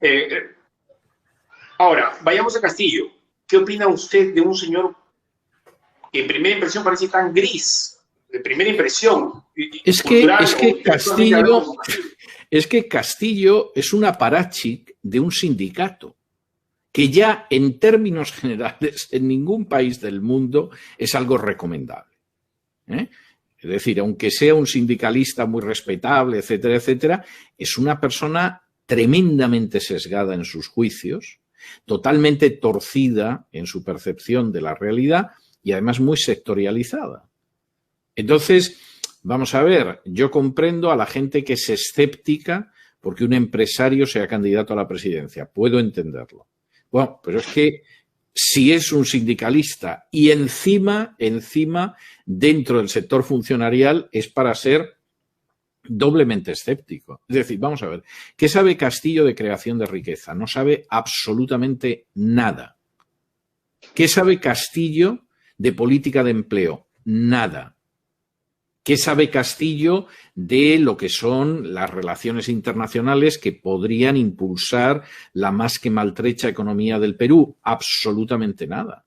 Eh, Ahora, vayamos a Castillo. ¿Qué opina usted de un señor que en primera impresión parece tan gris? De primera impresión, Es cultural que o intelectualmente hablando. Castillo es un aparachic de un sindicato que ya en términos generales en ningún país del mundo es algo recomendable. Es decir, aunque sea un sindicalista muy respetable, etcétera, etcétera, es una persona tremendamente sesgada en sus juicios, totalmente torcida en su percepción de la realidad y además muy sectorializada. Entonces, vamos a ver, yo comprendo a la gente que es escéptica porque un empresario sea candidato a la presidencia. Puedo entenderlo. Bueno, pero es que si es un sindicalista y encima, dentro del sector funcionarial, es para ser doblemente escéptico. Es decir, vamos a ver, ¿qué sabe Castillo de creación de riqueza? No sabe absolutamente nada. ¿Qué sabe Castillo de política de empleo? Nada. ¿Qué sabe Castillo de lo que son las relaciones internacionales que podrían impulsar la más que maltrecha economía del Perú? Absolutamente nada.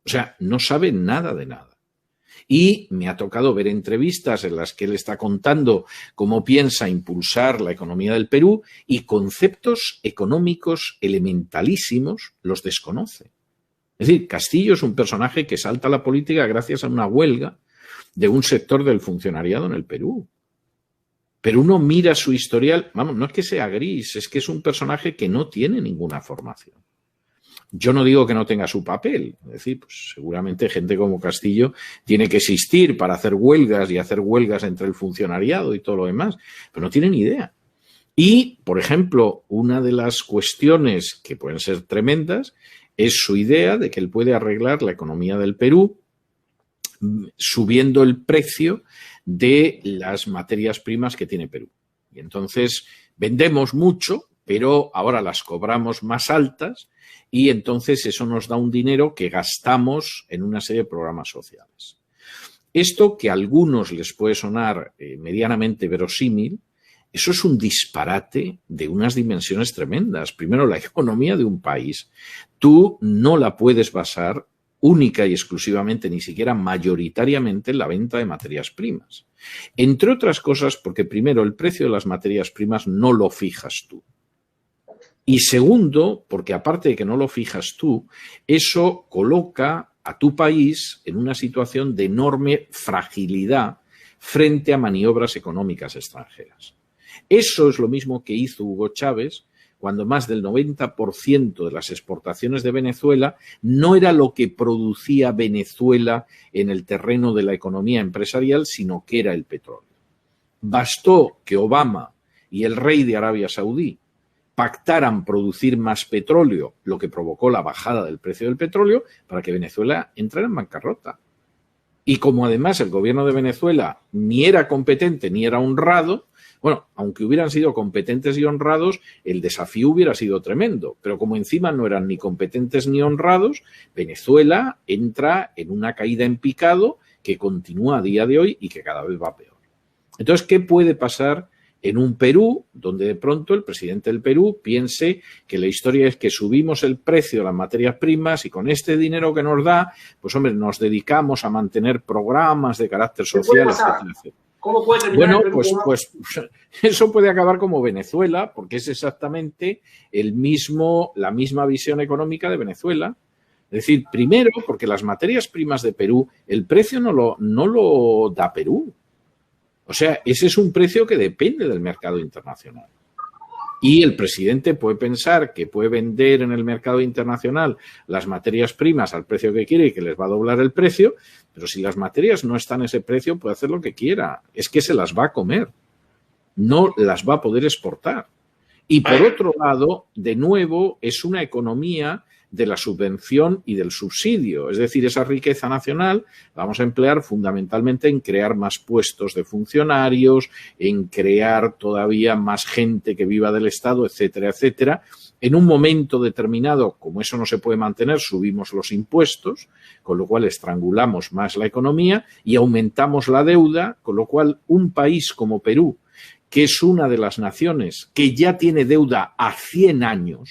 O sea, no sabe nada de nada. Y me ha tocado ver entrevistas en las que él está contando cómo piensa impulsar la economía del Perú y conceptos económicos elementalísimos los desconoce. Es decir, Castillo es un personaje que salta a la política gracias a una huelga de un sector del funcionariado en el Perú. Pero uno mira su historial, vamos, no es que sea gris, es que es un personaje que no tiene ninguna formación. Yo no digo que no tenga su papel, es decir, pues seguramente gente como Castillo tiene que existir para hacer huelgas y hacer huelgas entre el funcionariado y todo lo demás, pero no tiene ni idea. Y, por ejemplo, una de las cuestiones que pueden ser tremendas es su idea de que él puede arreglar la economía del Perú subiendo el precio de las materias primas que tiene Perú. Y entonces vendemos mucho, pero ahora las cobramos más altas y entonces eso nos da un dinero que gastamos en una serie de programas sociales. Esto que a algunos les puede sonar medianamente verosímil, eso es un disparate de unas dimensiones tremendas. Primero, la economía de un país, tú no la puedes basar única y exclusivamente, ni siquiera mayoritariamente, en la venta de materias primas. Entre otras cosas, porque primero, el precio de las materias primas no lo fijas tú. Y segundo, porque aparte de que no lo fijas tú, eso coloca a tu país en una situación de enorme fragilidad frente a maniobras económicas extranjeras. Eso es lo mismo que hizo Hugo Chávez cuando más del 90% de las exportaciones de Venezuela no era lo que producía Venezuela en el terreno de la economía empresarial, sino que era el petróleo. Bastó que Obama y el rey de Arabia Saudí pactaran producir más petróleo, lo que provocó la bajada del precio del petróleo, para que Venezuela entrara en bancarrota. Y como además el gobierno de Venezuela ni era competente ni era honrado, bueno, aunque hubieran sido competentes y honrados, el desafío hubiera sido tremendo. Pero como encima no eran ni competentes ni honrados, Venezuela entra en una caída en picado que continúa a día de hoy y que cada vez va peor. Entonces, ¿qué puede pasar en un Perú donde de pronto el presidente del Perú piense que la historia es que subimos el precio de las materias primas y con este dinero que nos da, pues hombre, nos dedicamos a mantener programas de carácter social, etcétera, etcétera? ¿Cómo puede terminar? Bueno, pues eso puede acabar como Venezuela, porque es exactamente la misma visión económica de Venezuela. Es decir, primero, porque las materias primas de Perú, el precio no lo da Perú. O sea, ese es un precio que depende del mercado internacional. Y el presidente puede pensar que puede vender en el mercado internacional las materias primas al precio que quiere y que les va a doblar el precio, pero si las materias no están a ese precio, puede hacer lo que quiera. Es que se las va a comer. No las va a poder exportar. Y por otro lado, de nuevo, es una economía de la subvención y del subsidio. Es decir, esa riqueza nacional la vamos a emplear fundamentalmente en crear más puestos de funcionarios, en crear todavía más gente que viva del Estado, etcétera, etcétera. En un momento determinado, como eso no se puede mantener, subimos los impuestos, con lo cual estrangulamos más la economía y aumentamos la deuda, con lo cual un país como Perú, que es una de las naciones que ya tiene deuda a 100 años,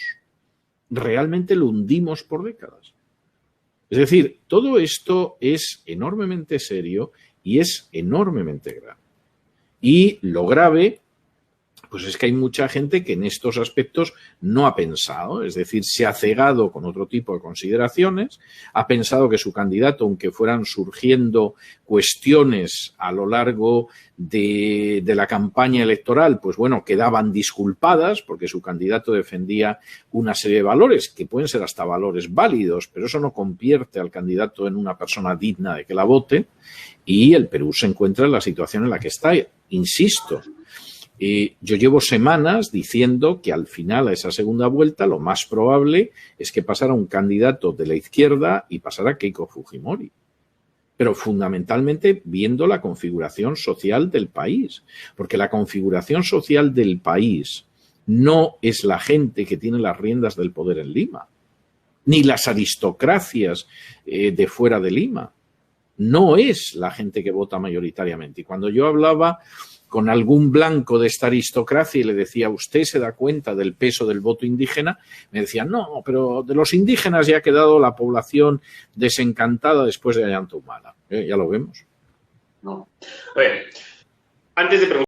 realmente lo hundimos por décadas. Es decir, todo esto es enormemente serio y es enormemente grave. Y lo grave, pues es que hay mucha gente que en estos aspectos no ha pensado, es decir, se ha cegado con otro tipo de consideraciones, ha pensado que su candidato, aunque fueran surgiendo cuestiones a lo largo de la campaña electoral, pues bueno, quedaban disculpadas porque su candidato defendía una serie de valores que pueden ser hasta valores válidos, pero eso no convierte al candidato en una persona digna de que la vote, y el Perú se encuentra en la situación en la que está, insisto. Yo llevo semanas diciendo que al final, a esa segunda vuelta, lo más probable es que pasara un candidato de la izquierda y pasara Keiko Fujimori. Pero fundamentalmente viendo la configuración social del país. Porque la configuración social del país no es la gente que tiene las riendas del poder en Lima, ni las aristocracias de fuera de Lima. No es la gente que vota mayoritariamente. Y cuando yo hablaba con algún blanco de esta aristocracia y le decía, ¿usted se da cuenta del peso del voto indígena? Me decían, no, pero de los indígenas ya ha quedado la población desencantada después de Ollanta Humala. Ya lo vemos. No. A ver, antes de preguntar